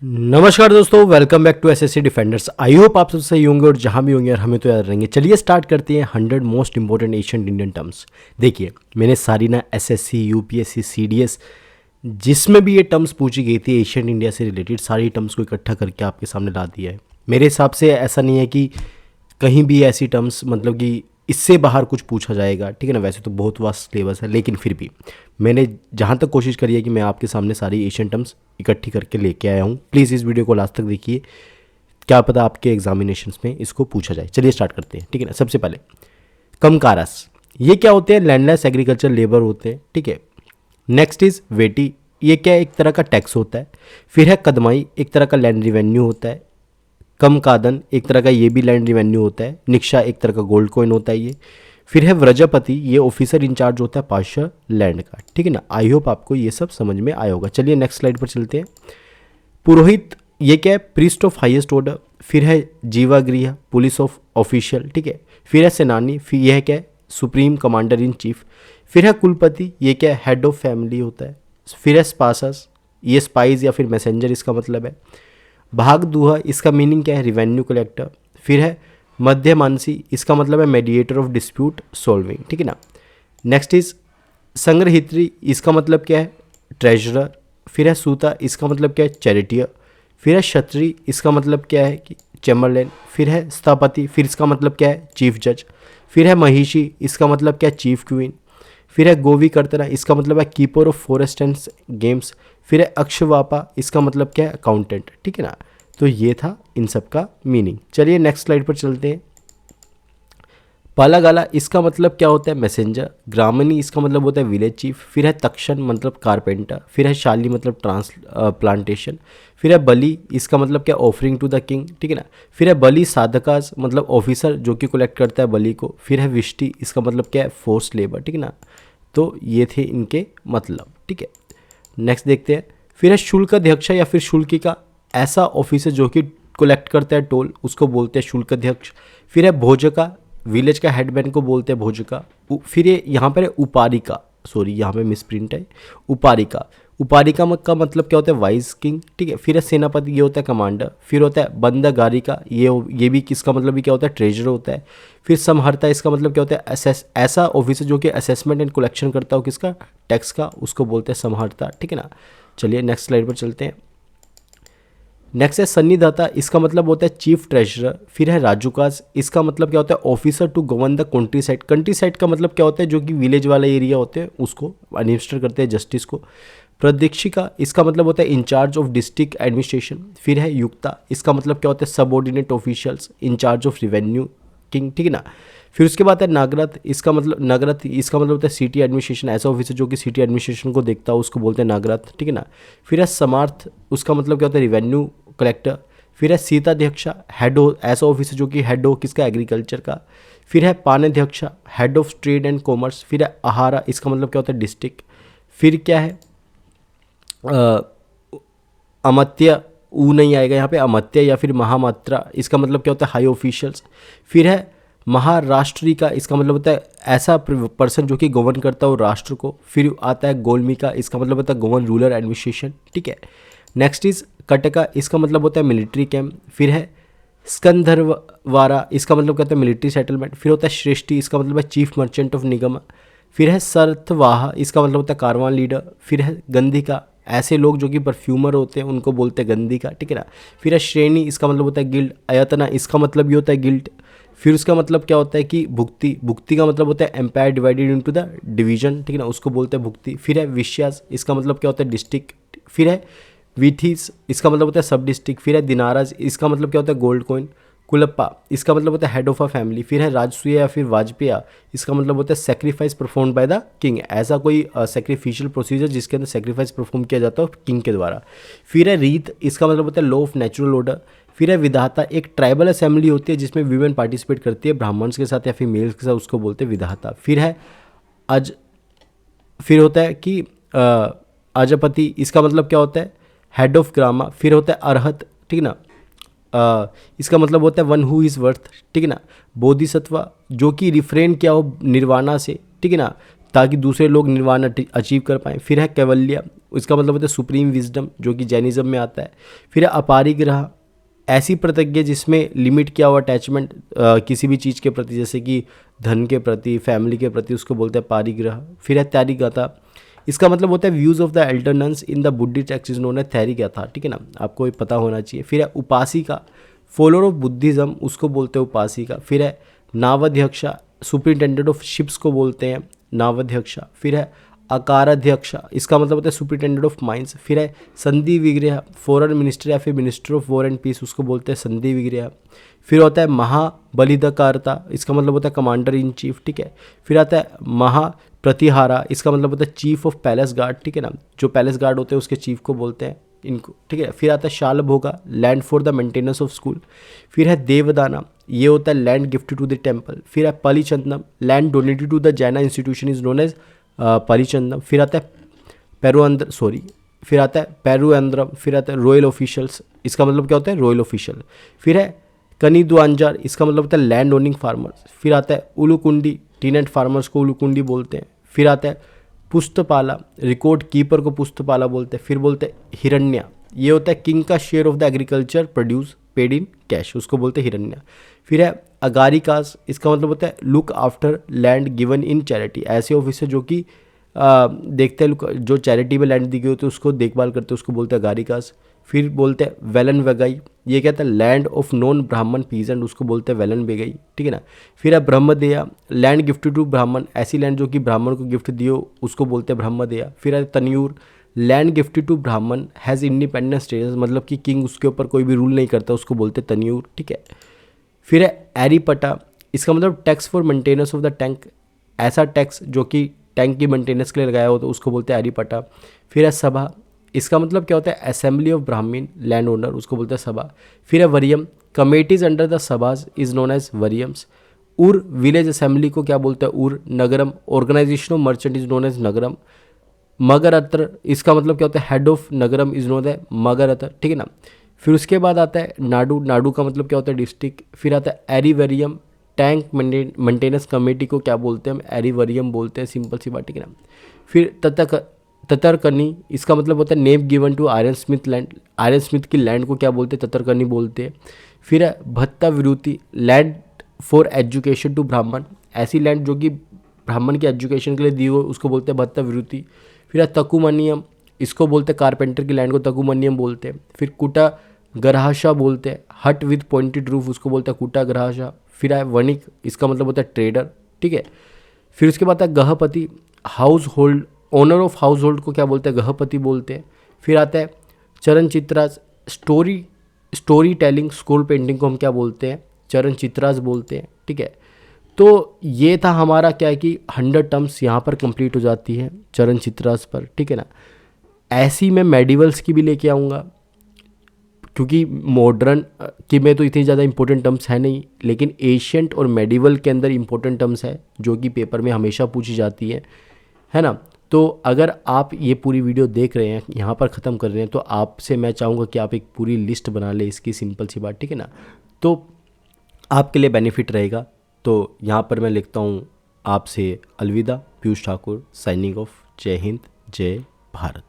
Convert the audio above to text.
नमस्कार दोस्तों, welcome back to SSC defenders. I hope आप सब सही होंगे और जहां भी होंगे और हमें तो याद रहेंगे। चलिए स्टार्ट करते हैं 100 most important Asian Indian terms. देखिए, मैंने सारी ना एसएससी, यूपीएससी, सीडीएस जिसमें भी ये टर्म्स पूछी गई थी एशियन इंडिया से रिलेटेड, सारी टर्म्स को इकट्ठा करके आपके सामने ला दिया है। मेरे हिसाब से ऐसा नहीं है कि कहीं भी ऐसी टर्म्स मतलब कि इससे बाहर कुछ पूछा जाएगा, ठीक है ना। वैसे तो बहुत वास्ट सिलेबस है, लेकिन फिर भी मैंने जहाँ तक कोशिश करी है कि मैं आपके सामने सारी एशियन टर्म्स इकट्ठी करके लेके आया हूँ। प्लीज़ इस वीडियो को लास्ट तक देखिए, क्या पता आपके एग्जामिनेशंस में इसको पूछा जाए। चलिए स्टार्ट करते हैं, ठीक है ना। सबसे पहले कमकारास, ये क्या होते हैं? लैंडलेस एग्रीकल्चर लेबर होते हैं, ठीक है। नेक्स्ट इज वेटी, ये क्या है? एक तरह का टैक्स होता है। फिर है कदमाई, एक तरह का लैंड रिवेन्यू होता है। कम कादन, एक तरह का ये भी लैंड रिवेन्यू होता है। निक्षा, एक तरह का गोल्ड कॉइन होता है ये। फिर है व्रजपति, ये ऑफिसर इंचार्ज होता है पार्शियल लैंड का, ठीक है ना। आई होप आपको ये सब समझ में आया होगा। चलिए नेक्स्ट स्लाइड पर चलते हैं। पुरोहित, ये क्या है? Priest of highest order. फिर है जीवागृह, पुलिस ऑफ ऑफिशियल, ठीक है। फिर है सेनानी, फिर यह क्या है? Supreme commander in chief. फिर है कुलपति, ये क्या है? हेड ऑफ फैमिली होता है। फिर है स्पासस, ये स्पाइस या फिर मैसेंजर इसका मतलब है। भाग दुहा, इसका मीनिंग क्या है? Revenue collector. फिर है मध्यमानसी, इसका मतलब है मेडिएटर ऑफ डिस्प्यूट सॉल्विंग, ठीक है ना। नेक्स्ट इज संग्रहित्री, इसका मतलब क्या है? ट्रेजरर। फिर है सूता, इसका मतलब क्या है? चैरिटियर। फिर है क्षत्रिय, इसका मतलब क्या है कि चैम्बरलेन। फिर है स्थापति, फिर इसका मतलब क्या है? चीफ जज। फिर है महिषी, इसका मतलब क्या है? Chief queen. फिर है गोवी कर्तना, इसका मतलब है keeper of forest and games. फिर है अक्षवापा, इसका मतलब क्या है? अकाउंटेंट, ठीक है ना। तो ये था इन सब का मीनिंग। चलिए नेक्स्ट स्लाइड पर चलते हैं। पालागाला, इसका मतलब क्या होता है? मैसेंजर। ग्रामनी, इसका मतलब होता है विलेज चीफ। फिर है तक्षण, मतलब कारपेंटर। फिर है शाली, मतलब प्लांटेशन। फिर है बलि, इसका मतलब क्या? ऑफरिंग टू द किंग, ठीक है ना। फिर है बलि साधकास, मतलब ऑफिसर जो कि कलेक्ट करता है बलि को। फिर है विष्टि, इसका मतलब क्या है? फोर्स लेबर, ठीक है ना। तो ये थे इनके मतलब, ठीक है। नेक्स्ट देखते हैं। फिर है शुल्क अध्यक्ष या फिर शुल्किका, ऐसा ऑफिसर जो कि कलेक्ट करता है टोल, उसको बोलते हैं शुल्क अध्यक्ष। फिर है भोजका, विलेज का हेडमैन को बोलते हैं भोजका। फिर ये यहाँ पर है उपारिका, सॉरी यहाँ पे मिसप्रिंट है, उपारिका। उपारिका का मतलब क्या होता है? वाइस किंग, ठीक है। फिर है सेनापति, ये होता है कमांडर। फिर होता है बंदगारिका, ये भी किसका मतलब भी क्या होता है? ट्रेजर होता है। फिर समहर्ता, इसका मतलब क्या होता है? ऐसा ऑफिसर जो कि असेसमेंट एंड कलेक्शन करता हो किसका? टैक्स का, उसको बोलते हैं समहर्ता, ठीक है ना। चलिए नेक्स्ट स्लाइड पर चलते हैं। नेक्स्ट है सन्निधाता, इसका मतलब होता है चीफ ट्रेजरर। फिर है राजूकास, इसका मतलब क्या होता है? Officer to govern the countryside. Countryside का मतलब क्या होता है? जो कि विलेज वाला एरिया होते हैं उसको एडमिनिस्टर करते हैं, जस्टिस को। प्रदीक्षिका, इसका मतलब होता है इंचार्ज ऑफ डिस्ट्रिक्ट एडमिनिस्ट्रेशन। फिर है युक्ता, इसका मतलब क्या होता है? Subordinate officials, in charge of revenue king, ठीक है ना। फिर उसके बाद है नागरथ, इसका मतलब नगरथ, इसका मतलब होता है सिटी एडमिनिस्ट्रेशन, ऐसा ऑफिसर जो कि सिटी एडमिनिस्ट्रेशन को देखता हो उसको बोलते हैं नागरथ, ठीक है ना। फिर है समार्थ, उसका मतलब क्या होता है? Revenue collector. फिर है सीताध्यक्षा, हेड हो, ऐसा ऑफिसर जो कि हेड हो किसका? एग्रीकल्चर का। फिर है पानाध्यक्षा, head of trade and commerce. फिर है आहारा, इसका मतलब क्या होता है? डिस्ट्रिक्ट। फिर क्या है? अमत्य, ऊ नहीं आएगा यहाँ पे, अमत्य या फिर महामात्रा, इसका मतलब क्या होता है? High officials. फिर है महाराष्ट्री का, इसका मतलब होता है ऐसा पर्सन जो कि गवर्न करता हो राष्ट्र को। फिर आता है गोलमिका, इसका मतलब होता है गवर्न रूरल एडमिनिस्ट्रेशन, ठीक है। नेक्स्ट इज कटका, इसका मतलब होता है मिलिट्री कैंप। फिर है स्कंधरवारा, इसका मतलब कहता है मिलिट्री सेटलमेंट। फिर होता है श्रेष्ठी, इसका मतलब है चीफ मर्चेंट ऑफ निगम। फिर है सरथवाह, इसका मतलब होता है कारवान लीडर। फिर है गंधिका, ऐसे लोग जो कि परफ्यूमर होते हैं उनको बोलते हैं गंधिका, ठीक है ना। फिर है श्रेणी, इसका मतलब होता है गिल्ड। अयतना, इसका मतलब भी होता है गिल्ड। फिर उसका मतलब क्या होता है कि भुक्ति, भुक्ति का मतलब होता है empire divided into the division, ठीक है ना, उसको बोलते हैं भुक्ति। फिर है विश्यास, इसका मतलब क्या होता है? डिस्ट्रिक्ट। फिर है विथीस, इसका मतलब होता है सब डिस्ट्रिक्ट। फिर है दिनाराज, इसका मतलब क्या होता है? Gold coin. कुलप्पा, इसका मतलब होता है हेड ऑफ अ फैमिली। फिर है राजसूय या फिर वाजपेयी, इसका मतलब होता है sacrifice perform by the king, ऐसा कोई सेक्रीफिशियल प्रोसीजर जिसके अंदर सेक्रीफाइस परफॉर्म किया जाता है किंग के द्वारा। फिर है रीत, इसका मतलब होता है लॉ ऑफ नेचुरल ऑर्डर। फिर है विधाता, एक ट्राइबल असेंबली होती है जिसमें वीमेन पार्टिसिपेट करती है ब्राह्मण्स के साथ या फिर मेल्स के साथ, उसको बोलते हैं विधाता। फिर है अज, फिर होता है कि अजपति, इसका मतलब क्या होता है? हेड ऑफ ग्रामा। फिर होता है अरहत, ठीक है ना, इसका मतलब होता है वन हु इज़ वर्थ, ठीक है ना। बोधिसत्व, जो कि रिफ्रेन किया हो निर्वाणा से, ठीक है ना, ताकि दूसरे लोग निर्वाण अचीव कर पाएँ। फिर है कैवल्य, इसका मतलब होता है सुप्रीम विजडम, जो कि जैनिज्म में आता है। फिर है अपारिग्रह, ऐसी प्रतिज्ञा जिसमें लिमिट किया हुआ अटैचमेंट किसी भी चीज़ के प्रति, जैसे कि धन के प्रति, फैमिली के प्रति, उसको बोलते हैं पारिग्रह। फिर है त्यारिगता, इसका मतलब होता है views of the Elder nuns in the Buddhist text is known है थैरिगता, ठीक है ना, आपको ये पता होना चाहिए। फिर है उपासिका, फॉलोअर ऑफ बुद्धिज्म, उसको बोलते हैं उपासिका। फिर है नावाध्यक्षा, सुपरिटेंडेंट ऑफ शिप्स को बोलते हैं नावाध्यक्षा। फिर है अकाराध्यक्षा, इसका मतलब होता है सुपरिटेंडेंट ऑफ माइंस। फिर है संधि विग्रह, फॉरेन मिनिस्टर या फिर minister of war and peace, उसको बोलते हैं संधि विग्रह। फिर होता है महाबलिदकारता, इसका मतलब होता है कमांडर इन चीफ, ठीक है। फिर आता है महाप्रतिहारा, इसका मतलब होता है चीफ ऑफ पैलेस गार्ड, ठीक है ना, जो पैलेस गार्ड होते हैं उसके चीफ को बोलते हैं इनको, ठीक है। फिर आता है शालभोगा, land for the maintenance of school. फिर है देवदाना, ये होता है land gifted to the temple. फिर है पलिचंदम, land donated to the Jaina institution is known as पलिचंदम। फिर आता है फिर आता है पेरुअंद्रम। फिर आता है रॉयल ऑफिशियल्स, इसका मतलब क्या होता है रॉयल ऑफिशियल। फिर है कनिद्वांजार, इसका मतलब होता है लैंड ओनिंग फार्मर्स। फिर आता है उलुकुंडी, टीनेट फार्मर्स को उलुकुंडी बोलते हैं। फिर आता है पुस्तपाला, रिकॉर्ड कीपर को पुस्तपाला बोलते हैं। फिर बोलते हैं हिरण्या, ये होता है किंग का share of the agriculture produce paid in cash, उसको बोलते हैं हिरण्या। फिर है अगारिकास, इसका मतलब होता है look after land given in charity, ऐसे ऑफिसर जो कि देखते हैं जो चैरिटी में लैंड दी गई होती है उसको देखभाल करते हैं, उसको बोलते हैं अगारिकास। फिर बोलते हैं वेलन वेगाई, ये कहता है लैंड ऑफ नॉन ब्राह्मण पीजेंट, उसको बोलते हैं वेलन वेगाई, ठीक है ना। फिर है ब्रह्मदेया, लैंड गिफ्टेड टू ब्राह्मण, ऐसी लैंड जो कि ब्राह्मण को गिफ्ट दी हो उसको बोलते हैं ब्रह्मदेया। फिर है तन्यूर, लैंड गिफ्टेड टू ब्राह्मण हैज़ इंडिपेंडेंट स्टेटस, मतलब कि किंग उसके ऊपर कोई भी रूल नहीं करता, उसको बोलते हैं तन्यूर, ठीक है। फिर है एरीपटा, इसका मतलब tax for maintenance of the tank, ऐसा टैक्स जो कि टैंक की मेंटेनेंस के लिए लगाया हो तो उसको बोलते हैं एरीपटा। फिर है सभा, इसका मतलब क्या होता है assembly of Brahmin land owner, उसको बोलते हैं सभा। फिर है वरियम, committees under the sabhas is known as वरियम्स। उर, विलेज असेंबली को क्या बोलते हैं उर। नगरम, organization of merchant is known as नगरम। मगरअत्र, इसका मतलब क्या होता है हेड ऑफ नगरम इज नोन एज मगरअत्र, ठीक है ना। फिर उसके बाद आता है नाडू, नाडू का मतलब क्या होता है डिस्ट्रिक्ट। फिर आता है एरीवेरियम, टैंक मेंटेनेंस कमेटी को क्या बोलते हैं हम एरीवेरियम बोलते हैं, सिंपल सी बात, ठीक है ना। फिर ततरकनी, इसका मतलब होता है name given to iron smith land, iron smith की लैंड को क्या बोलते हैं ततरकनी बोलते हैं। फिर है भत्ता विरुति, लैंड फॉर एजुकेशन टू ब्राह्मण, ऐसी लैंड जो कि ब्राह्मण की एजुकेशन के लिए दी हो उसको बोलते हैं भत्ता विरुति। फिर है तकुमनियम, इसको बोलते हैं कारपेंटर की लैंड को तकुमनियम बोलते हैं। फिर कुटा ग्रहाशा बोलते हैं, हट विद पॉइंटेड रूफ, उसको बोलते हैं कुटा ग्रहाशा। फिर है वणिक, इसका मतलब होता है ट्रेडर, ठीक है। फिर उसके बाद है गहपति, household, owner of household को क्या बोलते हैं गहपति बोलते हैं। फिर आता है चरणचित्राज, स्टोरी टेलिंग स्कूल पेंटिंग को हम क्या बोलते हैं चरणचित्राज बोलते हैं, ठीक है। तो ये था हमारा क्या है कि 100 टर्म्स यहाँ पर कंप्लीट हो जाती है चरणचित्राज पर, ठीक है ना। ऐसी मैं मेडिवल्स की भी लेके आऊँगा, क्योंकि मॉडर्न की में तो इतनी ज़्यादा इंपॉर्टेंट टर्म्स है नहीं, लेकिन एशियंट और मेडिवल के अंदर इंपॉर्टेंट टर्म्स है जो कि पेपर में हमेशा पूछी जाती है ना। तो अगर आप ये पूरी वीडियो देख रहे हैं, यहाँ पर ख़त्म कर रहे हैं, तो आपसे मैं चाहूँगा कि आप एक पूरी लिस्ट बना लें इसकी, सिंपल सी बात, ठीक है ना। तो आपके लिए बेनिफिट रहेगा। तो यहाँ पर मैं लिखता हूँ आपसे अलविदा, पीयूष ठाकुर साइनिंग ऑफ। जय हिंद, जय भारत।